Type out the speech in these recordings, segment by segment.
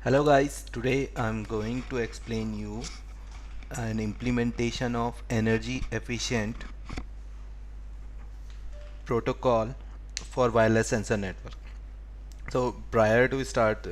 Hello guys, today I'm going to explain you an implementation of energy efficient protocol for wireless sensor network. So prior to start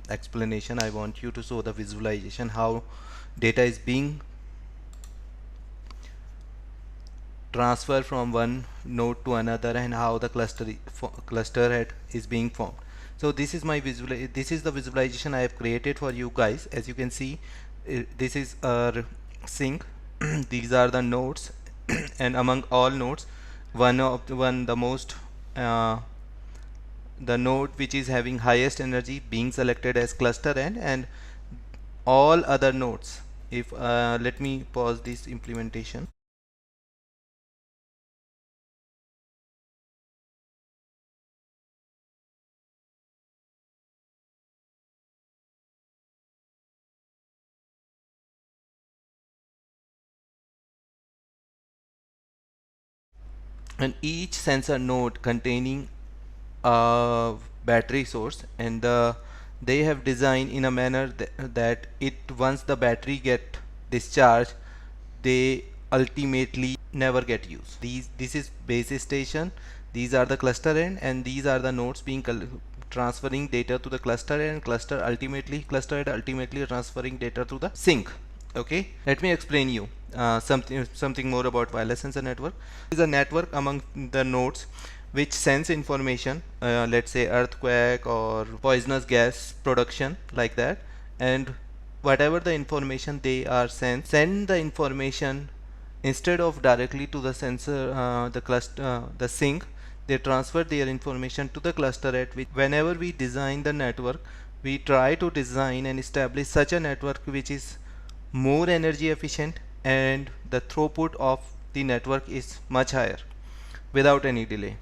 explanation, I want you to show the visualization how data is being transferred from one node to another and how the cluster head is being formed. So this is this is the visualization I have created for you guys. As you can see, this is our sink. These are the nodes and among all nodes, one the most uh, the node which is having highest energy being selected as cluster end, and all other nodes, if let me pause this implementation. And each sensor node containing a battery source, and they have designed in a manner that it once the battery get discharged, they ultimately never get used. This is base station, these are the cluster end, and these are the nodes being transferring data to the cluster end, cluster end ultimately transferring data to the sink. Okay, let me explain you something more about wireless sensor network. It is a network among the nodes which sense information, let's say earthquake or poisonous gas production, like that, and whatever the information they are send the information instead of directly to the sensor, the cluster, the sink. They transfer their information to the cluster at which whenever we design the network, we try to design and establish such a network which is more energy efficient and the throughput of the network is much higher without any delay.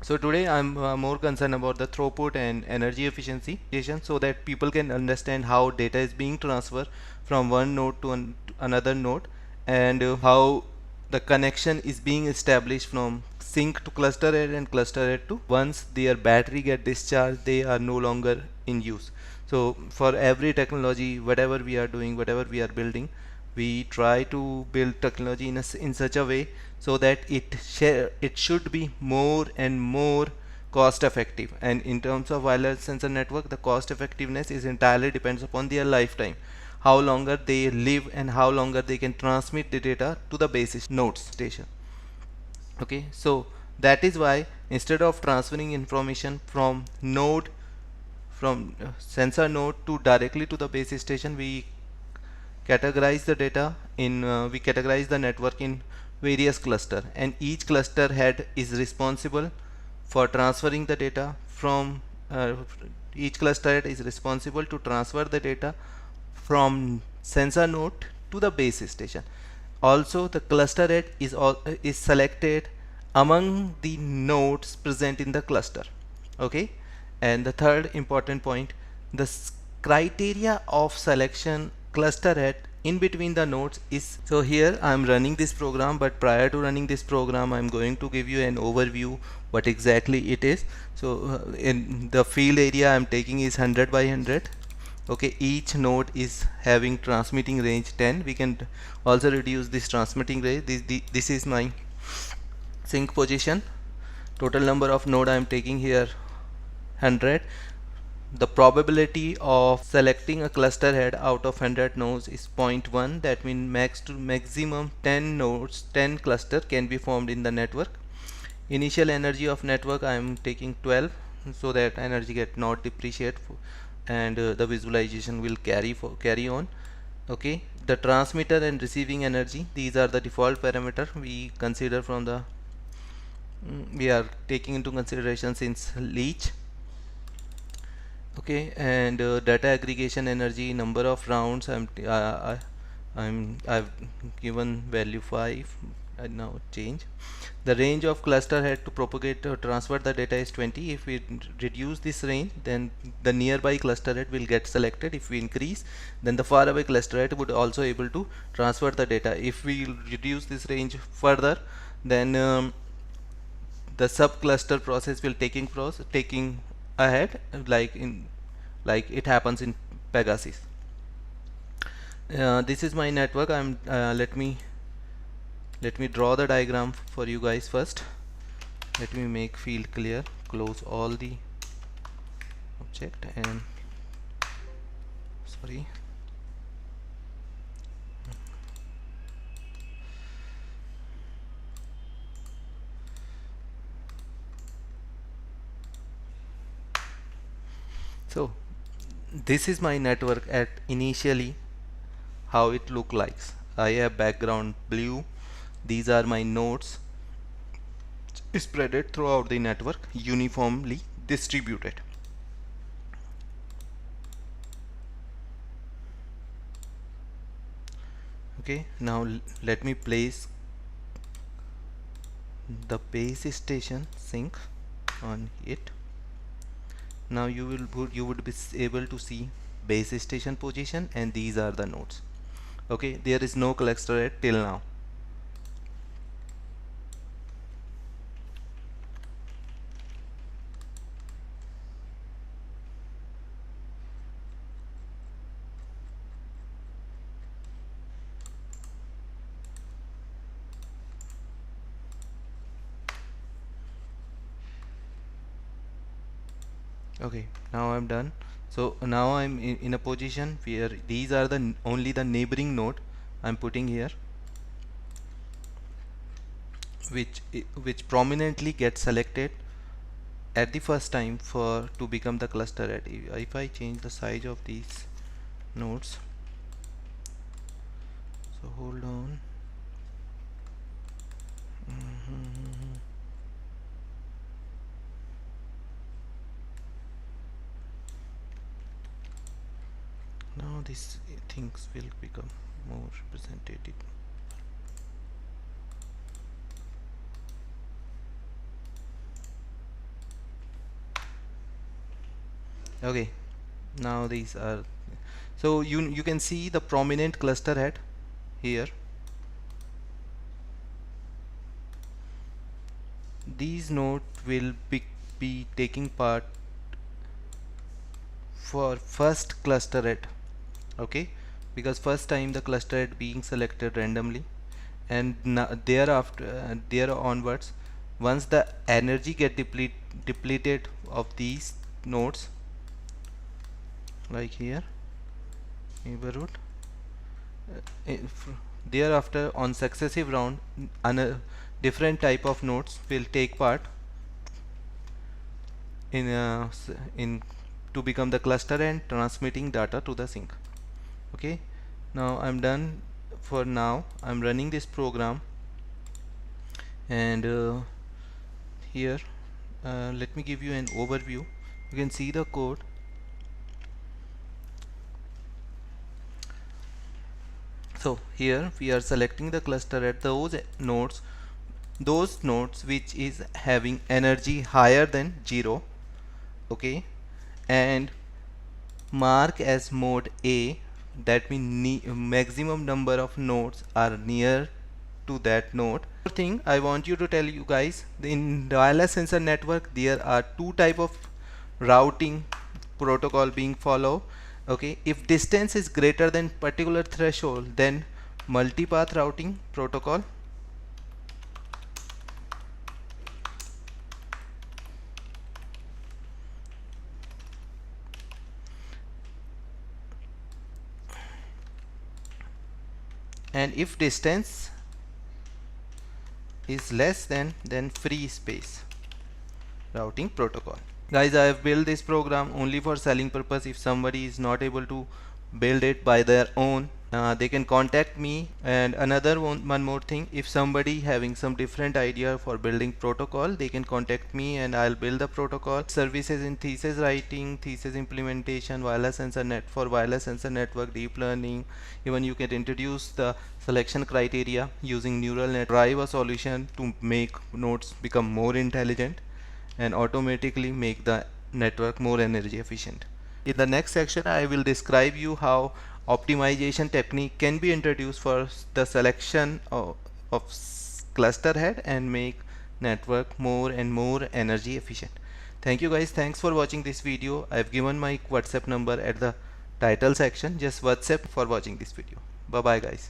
So today I'm more concerned about the throughput and energy efficiency, so that people can understand how data is being transferred from one node to another node, and how the connection is being established from sink to cluster head and cluster head to once their battery get discharged, they are no longer in use. So for every technology, whatever we are doing, whatever we are building, we try to build technology in such a way so that it should be more and more cost effective. And in terms of wireless sensor network, the cost effectiveness is entirely depends upon their lifetime, how longer they live and how longer they can transmit the data to the base node station. Okay, so that is why instead of transferring information from sensor node to directly to the base station, we categorize the data in we categorize the network in various cluster, and each cluster head is responsible for transferring the data from each cluster head is responsible to transfer the data from sensor node to the base station. Also the cluster head is selected among the nodes present in the cluster. Okay, and the third important point, the criteria of selection cluster head in between the nodes is. So here I am running this program, but prior to running this program I am going to give you an overview what exactly it is. So in the field area I am taking is 100 by 100. Okay, each node is having transmitting range 10. We can also reduce this transmitting range. This is my sink position. Total number of node I am taking here 100. The probability of selecting a cluster head out of 100 nodes is 0.1. That means maximum 10 nodes, 10 cluster can be formed in the network. Initial energy of network I am taking 12, so that energy get not depreciate, and the visualization will carry on. Okay, the transmitter and receiving energy, these are the default parameter we consider from the we are taking into consideration since leech. Okay, and data aggregation energy, number of rounds, I've given value 5. And now change the range of cluster head to propagate or transfer the data is 20. If we reduce this range, then the nearby cluster head will get selected. If we increase, then the far away cluster head would also able to transfer the data. If we reduce this range further, then the subcluster process will taking ahead, like it happens in Pegasus. This is my network. Let me draw the diagram for you guys first. Let me make field clear, close all the object, and sorry, so this is my network at initially how it look like. I have background blue. These are my nodes spread throughout the network, uniformly distributed. Okay, now let me place the base station sink on it. Now you would be able to see base station position, and these are the nodes. Okay, there is no cluster head till now. Okay, now I'm done. So now I'm in a position where these are the only the neighboring node I'm putting here, which prominently gets selected at the first time for to become the cluster head. If I change the size of these nodes, so hold on. Now these things will become more representative. Okay, now these are, so you can see the prominent cluster head here. These nodes will be taking part for first cluster head. Okay, because first time the cluster head being selected randomly, and thereafter there onwards, once the energy get depleted of these nodes, like here neighborhood, thereafter on successive round different type of nodes will take part in to become the cluster and transmitting data to the sink. Okay, now I'm done. For now I'm running this program, and here let me give you an overview. You can see the code. So here we are selecting the cluster at those nodes which is having energy higher than 0. Okay, and mark as mode A, that means maximum number of nodes are near to that node. Thing I want you to tell you guys, in wireless sensor network there are two type of routing protocol being followed. Okay, if distance is greater than particular threshold, then multipath routing protocol. And if distance is less than free space routing protocol. Guys, I have built this program only for selling purpose. If somebody is not able to build it by their own, they can contact me. And one more thing, if somebody having some different idea for building protocol, they can contact me and I'll build the protocol. Services in thesis writing, thesis implementation, wireless sensor network, deep learning. Even you can introduce the selection criteria using neural net, drive a solution to make nodes become more intelligent and automatically make the network more energy efficient. In the next section I will describe you how optimization technique can be introduced for the selection of cluster head and make network more and more energy efficient. Thank you guys, thanks for watching this video. I've given my WhatsApp number at the title section. Just WhatsApp for watching this video. Bye bye guys.